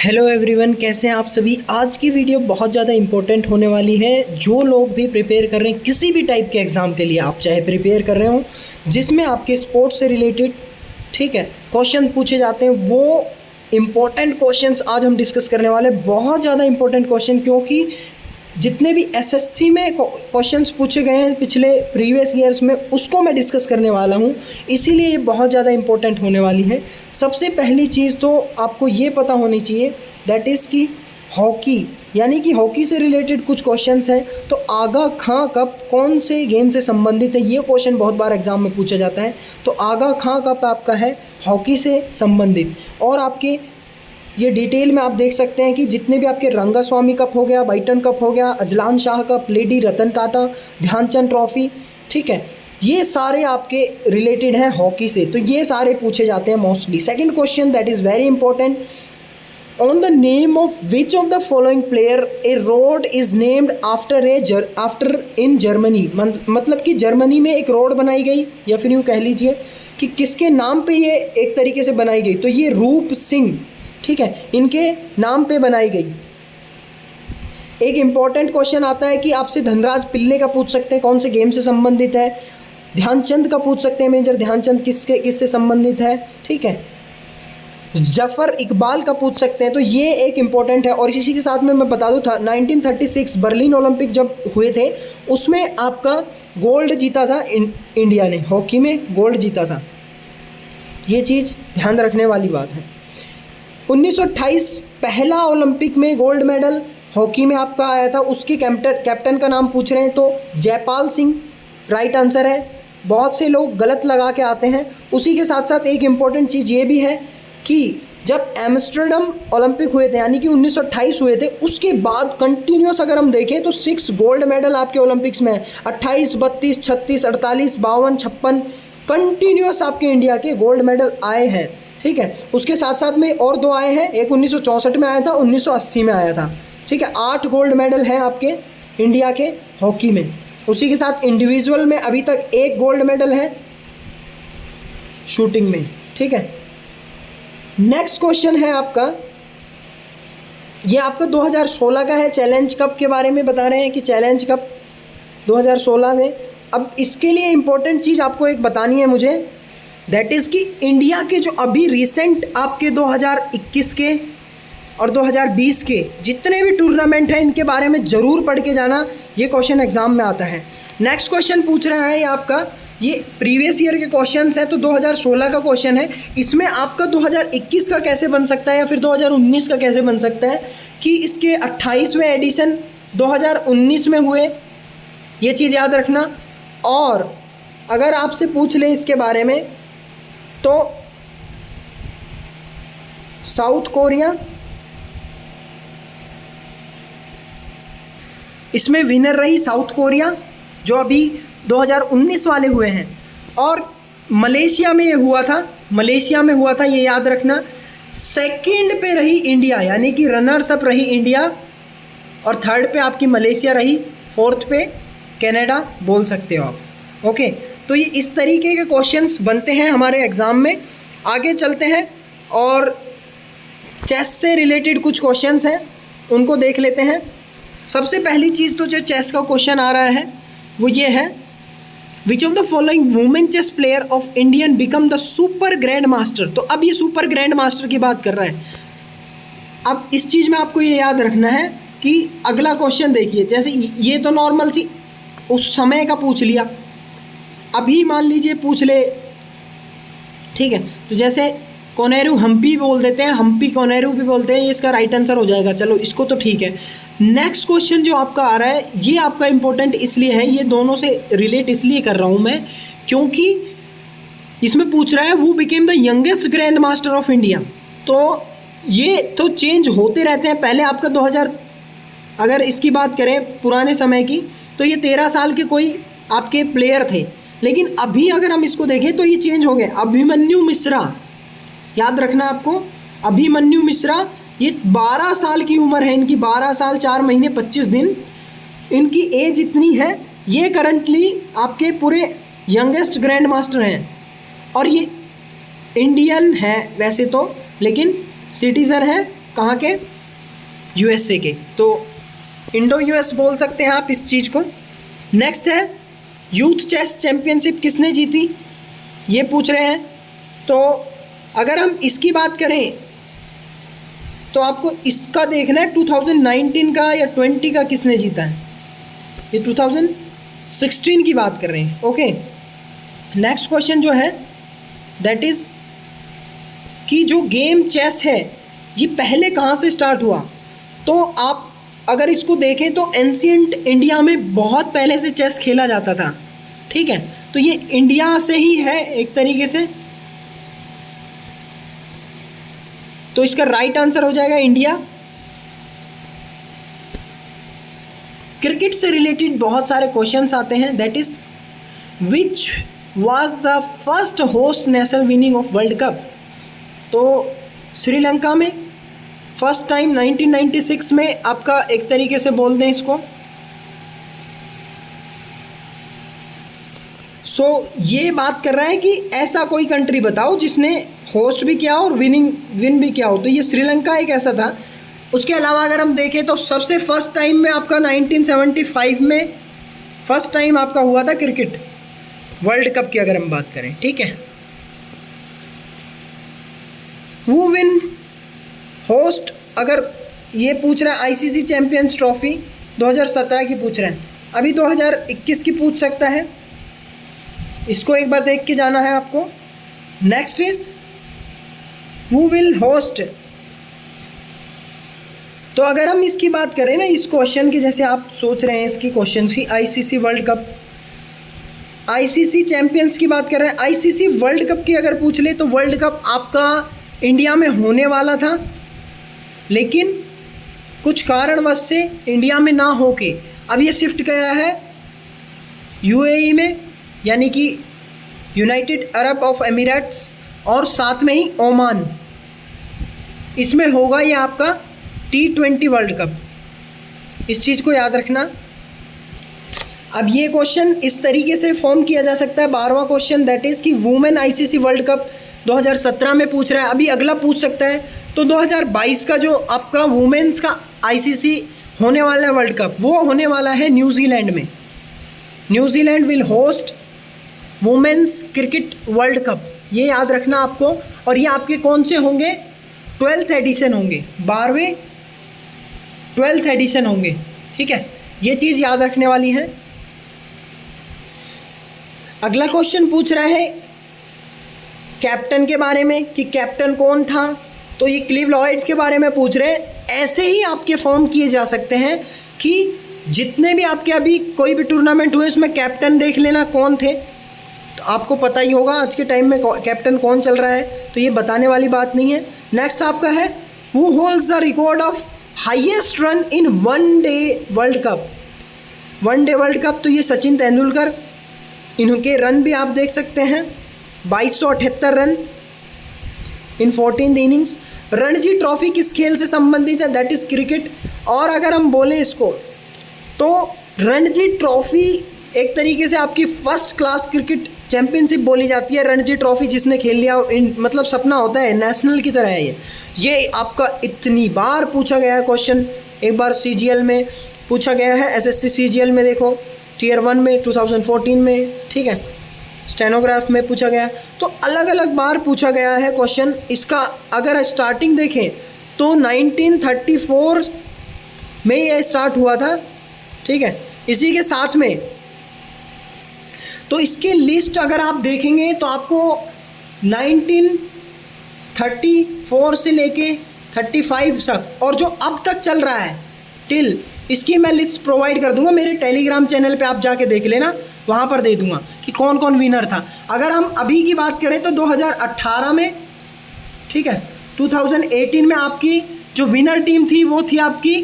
Hello everyone, कैसे हैं आप सभी। आज की वीडियो बहुत ज़्यादा इंपॉर्टेंट होने वाली है। जो लोग भी प्रिपेयर कर रहे हैं किसी भी टाइप के एग्ज़ाम के लिए, आप चाहे प्रिपेयर कर रहे हो जिसमें आपके स्पोर्ट्स से रिलेटेड ठीक है क्वेश्चन पूछे जाते हैं, वो इम्पोर्टेंट क्वेश्चंस आज हम डिस्कस करने वाले हैं। बहुत ज़्यादा इंपॉर्टेंट क्वेश्चन, क्योंकि जितने भी एसएससी में क्वेश्चंस पूछे गए हैं पिछले प्रीवियस ईयर्स में, उसको मैं डिस्कस करने वाला हूँ, इसीलिए ये बहुत ज़्यादा इंपॉर्टेंट होने वाली है। सबसे पहली चीज़ तो आपको ये पता होनी चाहिए, दैट इज़ कि हॉकी, यानी कि हॉकी से रिलेटेड कुछ क्वेश्चंस हैं। तो आगा खां कप कौन से गेम से संबंधित है, ये क्वेश्चन बहुत बार एग्जाम में पूछा जाता है। तो आगा खां कप आपका है हॉकी से संबंधित। और आपके ये डिटेल में आप देख सकते हैं कि जितने भी आपके रंगास्वामी कप हो गया, बाइटन कप हो गया, Azlan Shah cup, lady Ratan Tata, Dhyanchand trophy, ठीक है, ये सारे आपके रिलेटेड हैं हॉकी से। तो ये सारे पूछे जाते हैं mostly. Second question that is very important, on the name of which of the following player A road is named after in Germany. मतलब कि जर्मनी में एक रोड बनाई गई, या फिर यूँ कह लीजिए कि किसके नाम पे ये एक तरीके से बनाई गई। तो ये रूप सिंह, ठीक है, इनके नाम पे बनाई गई। एक इम्पॉर्टेंट क्वेश्चन आता है कि आपसे धनराज पिल्ले का पूछ सकते हैं कौन से गेम से संबंधित है। ध्यानचंद का पूछ सकते हैं, मेजर ध्यानचंद किससे संबंधित है, ठीक है। जफर इकबाल का पूछ सकते हैं। तो ये एक इम्पॉर्टेंट है। और इसी के साथ में मैं बता दूं था 1936 बर्लिन ओलंपिक जब हुए थे, उसमें आपका गोल्ड जीता था इंडिया ने, हॉकी में गोल्ड जीता था। ये चीज़ ध्यान रखने वाली बात है। 1928 पहला ओलंपिक में गोल्ड मेडल हॉकी में आपका आया था, उसके कैप्टन का नाम पूछ रहे हैं तो जयपाल सिंह राइट आंसर है। बहुत से लोग गलत लगा के आते हैं। उसी के साथ साथ एक इम्पॉर्टेंट चीज़ ये भी है कि जब एम्स्टर्डम ओलंपिक हुए थे, यानी कि 1928 हुए थे, उसके बाद कंटिन्यूस अगर हम देखें तो 6 गोल्ड मेडल आपके ओलंपिक्स में है। 28, 32, 36, 48, 52, 56 कंटिन्यूस आपके इंडिया के गोल्ड मेडल आए हैं, ठीक है। उसके साथ साथ में और 2 आए हैं, एक 1964 में आया था, 1980 में आया था, ठीक है। 8 गोल्ड मेडल हैं आपके इंडिया के हॉकी में। उसी के साथ इंडिविजुअल में अभी तक 1 गोल्ड मेडल है शूटिंग में, ठीक है। नेक्स्ट क्वेश्चन है आपका, ये आपका 2016 का है। चैलेंज कप के बारे में बता रहे हैं कि चैलेंज कप 2016 में। अब इसके लिए इम्पोर्टेंट चीज़ आपको एक बतानी है मुझे, दैट इज़ कि इंडिया के जो अभी रिसेंट आपके 2021 के और 2020 के जितने भी टूर्नामेंट हैं, इनके बारे में ज़रूर पढ़ के जाना। ये क्वेश्चन एग्जाम में आता है। नेक्स्ट क्वेश्चन पूछ रहा है ये आपका, ये प्रीवियस ईयर के क्वेश्चंस है। तो 2016 का क्वेश्चन है, इसमें आपका 2021 का कैसे बन सकता है या फिर 2019 का कैसे बन सकता है कि इसके 28वें एडिशन 2019 में हुए, ये चीज़ याद रखना। और अगर आपसे पूछ ले इसके बारे में तो साउथ कोरिया इसमें विनर रही, साउथ कोरिया, जो अभी 2019 वाले हुए हैं। और मलेशिया में ये हुआ था, मलेशिया में हुआ था, ये याद रखना। सेकंड पे रही इंडिया, यानी कि रनर्स अप रही इंडिया, और थर्ड पे आपकी मलेशिया रही, फोर्थ पे कनाडा बोल सकते हो आप। ओके, तो ये इस तरीके के क्वेश्चंस बनते हैं हमारे एग्ज़ाम में। आगे चलते हैं और चेस से रिलेटेड कुछ क्वेश्चंस हैं, उनको देख लेते हैं। सबसे पहली चीज़ तो जो चेस का क्वेश्चन आ रहा है वो ये है, which of the following women chess player of Indian become the super grandmaster. तो अब ये सुपर ग्रैंड मास्टर की बात कर रहा है। अब इस चीज़ में आपको ये याद रखना है कि अगला क्वेश्चन देखिए, जैसे ये तो नॉर्मल सी उस समय का पूछ लिया, अभी मान लीजिए पूछ ले, ठीक है। तो जैसे कोनेरू हम्पी बोल देते हैं, हम्पी कोनेरू भी बोलते हैं, ये इसका राइट आंसर हो जाएगा। चलो इसको तो ठीक है। नेक्स्ट क्वेश्चन जो आपका आ रहा है, ये आपका इंपॉर्टेंट इसलिए है, ये दोनों से रिलेट इसलिए कर रहा हूँ मैं, क्योंकि इसमें पूछ रहा है who became the youngest grand master of India. तो ये तो चेंज होते रहते हैं। पहले आपका 2000, अगर इसकी बात करें पुराने समय की, तो ये 13 साल के कोई आपके प्लेयर थे, लेकिन अभी अगर हम इसको देखें तो ये चेंज हो गए। अभिमन्यु मिश्रा, याद रखना आपको, अभिमन्यु मिश्रा, ये 12 साल की उम्र है इनकी, 12 साल 4 महीने 25 दिन इनकी एज इतनी है। ये करंटली आपके पूरे यंगेस्ट ग्रैंड मास्टर हैं। और ये इंडियन है वैसे तो, लेकिन सिटीज़न है कहाँ के? यूएसए के। तो इंडो यूएस बोल सकते हैं आप इस चीज़ को। नेक्स्ट है यूथ चेस चैम्पियनशिप किसने जीती, ये पूछ रहे हैं। तो अगर हम इसकी बात करें तो आपको इसका देखना है 2019 का या 20 का किसने जीता है। ये 2016 की बात कर रहे हैं। ओके, नेक्स्ट क्वेश्चन जो है दैट इज़ कि जो गेम चेस है ये पहले कहाँ से स्टार्ट हुआ। तो आप अगर इसको देखें तो एंशिएंट इंडिया में बहुत पहले से चेस खेला जाता था, ठीक है। तो ये इंडिया से ही है एक तरीके से, तो इसका राइट आंसर हो जाएगा इंडिया। क्रिकेट से रिलेटेड बहुत सारे क्वेश्चंस आते हैं, that is which was the first host national winning of world cup. तो श्रीलंका में फर्स्ट टाइम 1996 में आपका एक तरीके से बोल दें इसको। सो ये बात कर रहा है कि ऐसा कोई कंट्री बताओ जिसने होस्ट भी किया और विन भी किया हो। तो ये श्रीलंका एक ऐसा था। उसके अलावा अगर हम देखें तो सबसे फर्स्ट टाइम में आपका 1975 में फर्स्ट टाइम आपका हुआ था क्रिकेट वर्ल्ड कप की अगर हम बात करें, ठीक है। हु विन होस्ट, अगर ये पूछ रहा है आईसीसी चैंपियंस ट्रॉफी 2017 की पूछ रहे हैं, अभी 2021 की पूछ सकता है, इसको एक बार देख के जाना है आपको। Next is who will host. तो अगर हम इसकी बात करें ना इस क्वेश्चन की, जैसे आप सोच रहे हैं इसकी क्वेश्चन की, ICC world cup, ICC champions की बात कर रहे हैं, आईसीसी वर्ल्ड कप की अगर पूछ ले तो वर्ल्ड कप आपका इंडिया में होने वाला था, लेकिन कुछ कारणवश से इंडिया में ना होके अब ये शिफ्ट गया है यूएई में, यानी कि यूनाइटेड अरब ऑफ एमिरेट्स, और साथ में ही ओमान, इसमें होगा ये आपका T20 वर्ल्ड कप। इस चीज़ को याद रखना। अब ये क्वेश्चन इस तरीके से फॉर्म किया जा सकता है, 12वां क्वेश्चन, दैट इज़ कि वुमेन आईसीसी वर्ल्ड कप 2017 में पूछ रहा है, अभी अगला पूछ सकता है। तो 2022 का जो आपका वुमेन्स का आईसीसी होने वाला है वर्ल्ड कप, वो होने वाला है न्यूजीलैंड में। New Zealand will host women's cricket world cup, ये याद रखना आपको। और ये आपके कौन से होंगे? 12th एडिशन होंगे, 12वें 12th एडिशन होंगे, ठीक है। ये चीज़ याद रखने वाली है। अगला क्वेश्चन पूछ रहा है कैप्टन के बारे में कि कैप्टन कौन था। तो ये क्लिव लॉयड्स के बारे में पूछ रहे हैं। ऐसे ही आपके फॉर्म किए जा सकते हैं कि जितने भी आपके अभी कोई भी टूर्नामेंट हुए उसमें कैप्टन देख लेना कौन थे, तो आपको पता ही होगा आज के टाइम में कैप्टन कौन चल रहा है, तो ये बताने वाली बात नहीं है। नेक्स्ट आपका है who holds the record of highest run in one day world cup. One day world cup, तो ये सचिन तेंदुलकर, इनके रन भी आप देख सकते हैं 2278 run in 14 innings. Ranji trophy किस खेल से संबंधित है? That is cricket. और अगर हम बोलें इसको तो रणजी ट्रॉफी एक तरीके से आपकी फर्स्ट क्लास क्रिकेट चैंपियनशिप बोली जाती है। रणजी ट्रॉफी जिसने खेल लिया मतलब सपना होता है, नेशनल की तरह है ये आपका इतनी बार पूछा गया है क्वेश्चन। एक बार सीजीएल में पूछा गया है, एसएससी सीजीएल में देखो, टियर 1 में 2014 में, ठीक है, स्टेनोग्राफ में पूछा गया। तो अलग अलग बार पूछा गया है क्वेश्चन। इसका अगर स्टार्टिंग देखें तो 1934 में ये स्टार्ट हुआ था, ठीक है, इसी के साथ में। तो इसके लिस्ट अगर आप देखेंगे तो आपको 1934 से लेके 35 तक, और जो अब तक चल रहा है टिल, इसकी मैं लिस्ट प्रोवाइड कर दूंगा मेरे टेलीग्राम चैनल पे, आप जाके देख लेना, वहाँ पर दे दूंगा कि कौन कौन विनर था। अगर हम अभी की बात करें तो 2018 में, ठीक है, 2018 में आपकी जो विनर टीम थी वो थी आपकी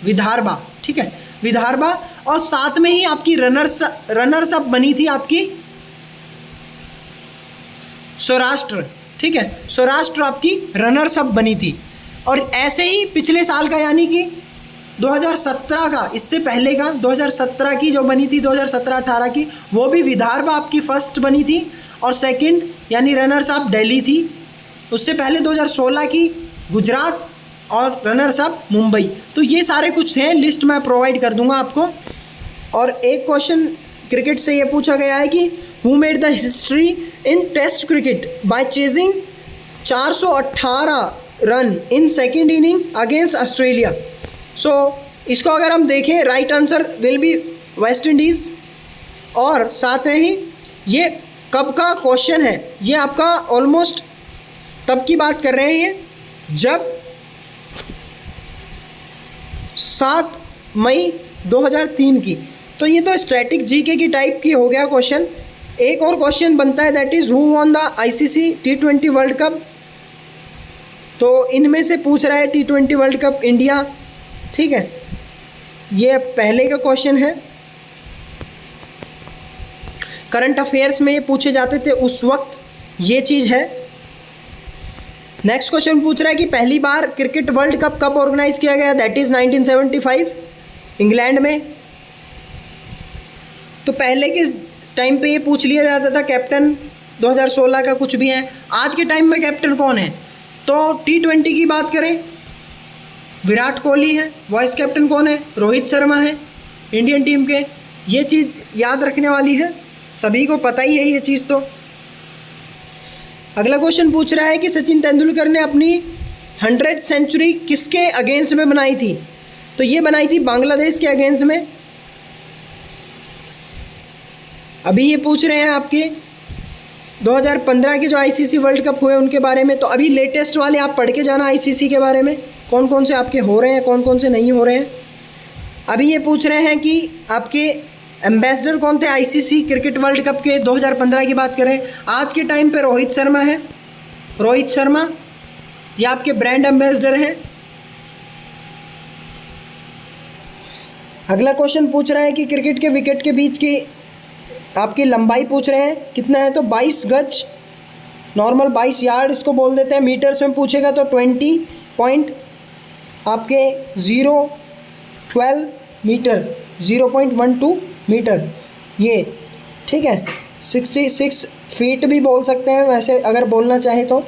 विदर्भा, ठीक है, विदर्भा। और साथ में ही आपकी रनर्स अप बनी थी आपकी सौराष्ट्र, ठीक है, सौराष्ट्र आपकी रनर्स अप बनी थी। और ऐसे ही पिछले साल का यानी कि 2017 का, इससे पहले का 2017 की जो बनी थी, 2017-18 की, वो भी विदर्भा आपकी फर्स्ट बनी थी। और सेकंड यानी रनर्स अप दिल्ली थी। उससे पहले 2016 की गुजरात और रनर्स अप मुंबई। तो ये सारे कुछ थे, लिस्ट मैं प्रोवाइड कर दूंगा आपको। और एक क्वेश्चन क्रिकेट से ये पूछा गया है कि who made the history in test cricket by chasing 418 run in second inning against Australia. So इसको अगर हम देखें, right answer will be West Indies. और साथ में ही ये कब का क्वेश्चन है, ये आपका ऑलमोस्ट तब की बात कर रहे हैं ये जब 7 मई 2003 की। तो ये तो स्टैटिक जीके की टाइप की हो गया क्वेश्चन। एक और क्वेश्चन बनता है, that is who won the ICC T20 world cup. तो इनमें से पूछ रहा है T20 वर्ल्ड कप इंडिया, ठीक है, ये पहले का क्वेश्चन है। करंट अफेयर्स में ये पूछे जाते थे उस वक्त, ये चीज़ है। नेक्स्ट क्वेश्चन पूछ रहा है कि पहली बार क्रिकेट वर्ल्ड कप कब ऑर्गेनाइज किया गया, दैट इज़ 1975 इंग्लैंड में। तो पहले के टाइम पे ये पूछ लिया जाता था कैप्टन 2016 का कुछ भी है। आज के टाइम में कैप्टन कौन है, तो T20 की बात करें विराट कोहली है, वाइस कैप्टन कौन है, रोहित शर्मा है इंडियन टीम के। ये चीज़ याद रखने वाली है, सभी को पता ही है ये चीज़। तो अगला क्वेश्चन पूछ रहा है कि सचिन तेंदुलकर ने अपनी 100th सेंचुरी किसके अगेंस्ट में बनाई थी, तो ये बनाई थी बांग्लादेश के अगेंस्ट में। अभी ये पूछ रहे हैं आपके 2015 के जो आईसीसी वर्ल्ड कप हुए उनके बारे में। तो अभी लेटेस्ट वाले आप पढ़ के जाना आईसीसी के बारे में, कौन कौन से आपके हो रहे हैं, कौन कौन से नहीं हो रहे हैं। अभी ये पूछ रहे हैं कि आपके एम्बेसडर कौन थे आईसीसी क्रिकेट वर्ल्ड कप के 2015 की बात करें। आज के टाइम पे रोहित शर्मा है, रोहित शर्मा ये आपके ब्रांड एम्बेसडर हैं। अगला क्वेश्चन पूछ रहा है कि क्रिकेट के विकेट के बीच की आपकी लंबाई पूछ रहे हैं कितना है, तो 22 गज, नॉर्मल 22 यार्ड इसको बोल देते हैं। मीटर्स में पूछेगा तो 20 पॉइंट आपके 012 मीटर, 0.12 मीटर ये, ठीक है। 66 फीट भी बोल सकते हैं वैसे अगर बोलना चाहे तो।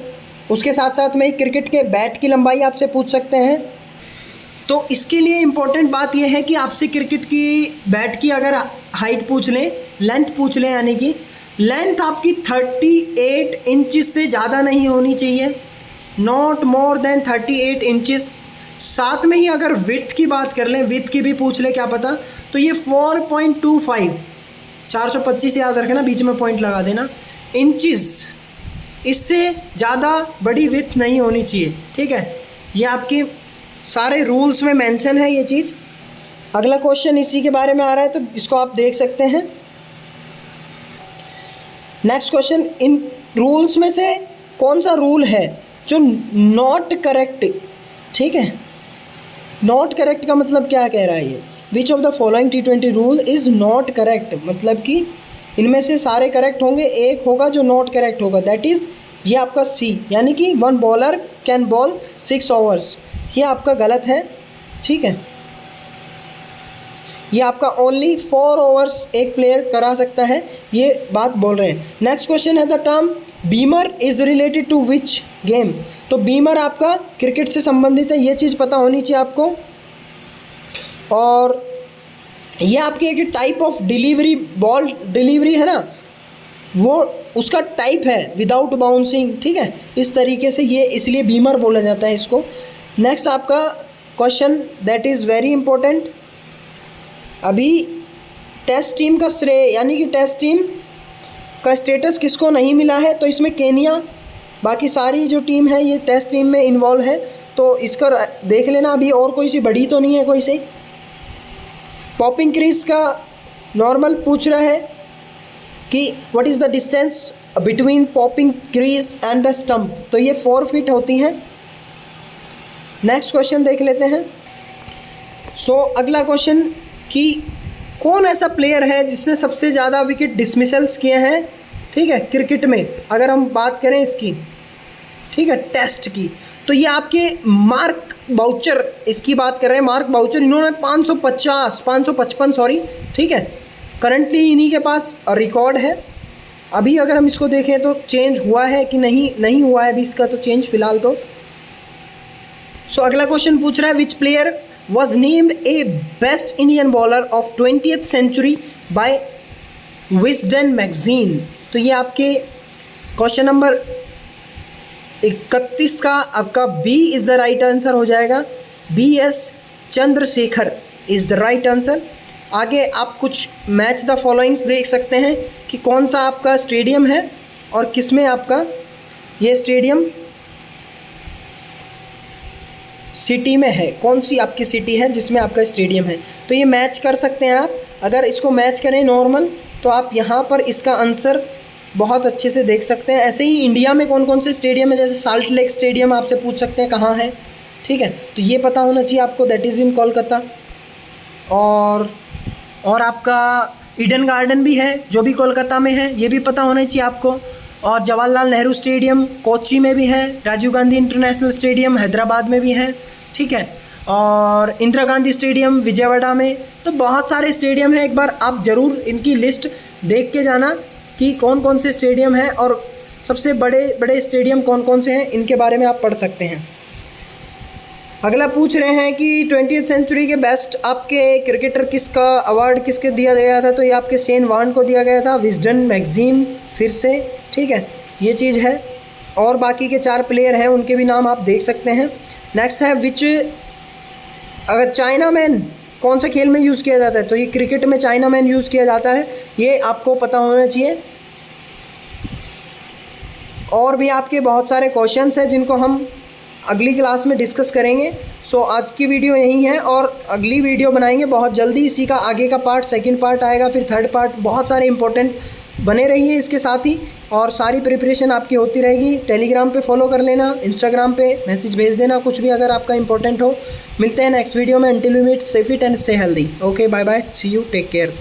उसके साथ साथ में क्रिकेट के बैट की लंबाई आपसे पूछ सकते हैं। तो इसके लिए इम्पोर्टेंट बात यह है कि आपसे क्रिकेट की बैट की अगर हाइट पूछ लें, लेंथ पूछ लें, यानी कि लेंथ आपकी 38 इंचेस से ज़्यादा नहीं होनी चाहिए, नॉट मोर देन 38 इंचेस। साथ में ही अगर विड्थ की बात कर लें, विड्थ की भी पूछ लें क्या पता, तो ये 4.25, 425 याद रखना, बीच में पॉइंट लगा देना, इंचेस, इससे ज़्यादा बड़ी विड्थ नहीं होनी चाहिए, ठीक है। ये आपके सारे रूल्स में मेंशन है ये चीज़। अगला क्वेश्चन इसी के बारे में आ रहा है, तो इसको आप देख सकते हैं। नेक्स्ट क्वेश्चन, इन रूल्स में से कौन सा रूल है जो नॉट करेक्ट, ठीक है। नॉट करेक्ट का मतलब क्या कह रहा है ये, विच of the following T20 rule is not correct, मतलब कि इनमें से सारे करेक्ट होंगे, एक होगा जो नॉट करेक्ट होगा, दैट इज़ ये आपका C, यानी कि 1 बॉलर कैन बॉल 6 ओवर्स, ये आपका गलत है, ठीक है। ये आपका ओनली 4 ओवर्स एक प्लेयर करा सकता है, ये बात बोल रहे हैं। नेक्स्ट क्वेश्चन है, the term beamer is related to which game, तो बीमर आपका क्रिकेट से संबंधित है, ये चीज़ पता होनी चाहिए आपको। और ये आपकी एक type of delivery, ball delivery है ना, वो उसका टाइप है विदाउट बाउंसिंग, ठीक है। इस तरीके से ये इसलिए बीमर बोला जाता है इसको। नेक्स्ट आपका question that is very important, अभी टेस्ट टीम का श्रेय, यानी कि टेस्ट टीम का स्टेटस किसको नहीं मिला है, तो इसमें केनिया, बाकी सारी जो टीम है ये टेस्ट टीम में इन्वॉल्व है, तो इसका देख लेना। अभी और कोई सी बड़ी तो नहीं है कोई सी। पॉपिंग क्रीज का नॉर्मल पूछ रहा है कि what is the distance between popping crease and the stump, तो ये 4 फीट होती हैं। नेक्स्ट क्वेश्चन देख लेते हैं। अगला क्वेश्चन कि कौन ऐसा प्लेयर है जिसने सबसे ज़्यादा विकेट डिसमिसल्स किए हैं, ठीक है, क्रिकेट में अगर हम बात करें इसकी, ठीक है, टेस्ट की, तो ये आपके मार्क बाउचर, इसकी बात कर रहे हैं, मार्क बाउचर। इन्होंने 555 सॉरी, ठीक है, करंटली इन्हीं के पास रिकॉर्ड है। अभी अगर हम इसको देखें तो चेंज हुआ है कि नहीं हुआ है अभी इसका तो चेंज फ़िलहाल तो। सो अगला क्वेश्चन पूछ रहा है which player was named a best Indian bowler of 20th century by Wisden magazine. तो ये आपके क्वेश्चन नंबर 31 का आपका B is the right answer हो जाएगा। BS Chandrasekhar is the right answer. आगे आप कुछ मैच द फॉलोइंग्स देख सकते हैं कि कौन सा आपका स्टेडियम है और किस में आपका ये स्टेडियम सिटी में है, कौन सी आपकी सिटी है जिसमें आपका स्टेडियम है। तो ये मैच कर सकते हैं आप। अगर इसको मैच करें नॉर्मल तो आप यहाँ पर इसका आंसर बहुत अच्छे से देख सकते हैं। ऐसे ही इंडिया में कौन कौन से स्टेडियम है, जैसे साल्ट लेक स्टेडियम आपसे पूछ सकते हैं कहाँ है, ठीक है, तो ये पता होना चाहिए आपको, दैट इज़ इन कोलकाता। और आपका ईडन गार्डन भी है जो भी कोलकाता में है, ये भी पता होना चाहिए आपको। और जवाहरलाल नेहरू स्टेडियम कोच्चि में भी है, राजीव गांधी इंटरनेशनल स्टेडियम हैदराबाद में भी है, ठीक है, और इंदिरा गांधी स्टेडियम विजयवाड़ा में। तो बहुत सारे स्टेडियम हैं, एक बार आप ज़रूर इनकी लिस्ट देख के जाना कि कौन कौन से स्टेडियम हैं और सबसे बड़े बड़े स्टेडियम कौन कौन से हैं, इनके बारे में आप पढ़ सकते हैं। अगला पूछ रहे हैं कि 20th सेंचुरी के बेस्ट आपके क्रिकेटर किसका अवार्ड किसके दिया गया था। तो ये आपके शेन वॉर्न को दिया गया था, विजडन मैगजीन फिर से, ठीक है, ये चीज़ है। और बाकी के 4 प्लेयर हैं उनके भी नाम आप देख सकते हैं। नेक्स्ट है विच, अगर चाइना मैन कौन से खेल में यूज़ किया जाता है, तो ये क्रिकेट में चाइना मैन यूज़ किया जाता है, ये आपको पता होना चाहिए। और भी आपके बहुत सारे क्वेश्चंस हैं जिनको हम अगली क्लास में डिस्कस करेंगे। सो आज की वीडियो यही है और अगली वीडियो बनाएंगे बहुत जल्दी, इसी का आगे का पार्ट, सेकंड पार्ट आएगा, फिर थर्ड पार्ट। बहुत सारे इंपॉर्टेंट बने रहिए इसके साथ ही, और सारी प्रिपरेशन आपकी होती रहेगी। टेलीग्राम पे फॉलो कर लेना, इंस्टाग्राम पे मैसेज भेज देना कुछ भी अगर आपका इंपॉर्टेंट हो। मिलते हैं नेक्स्ट वीडियो में। Until we meet, stay fit and stay healthy. Okay, bye bye, see you, take care.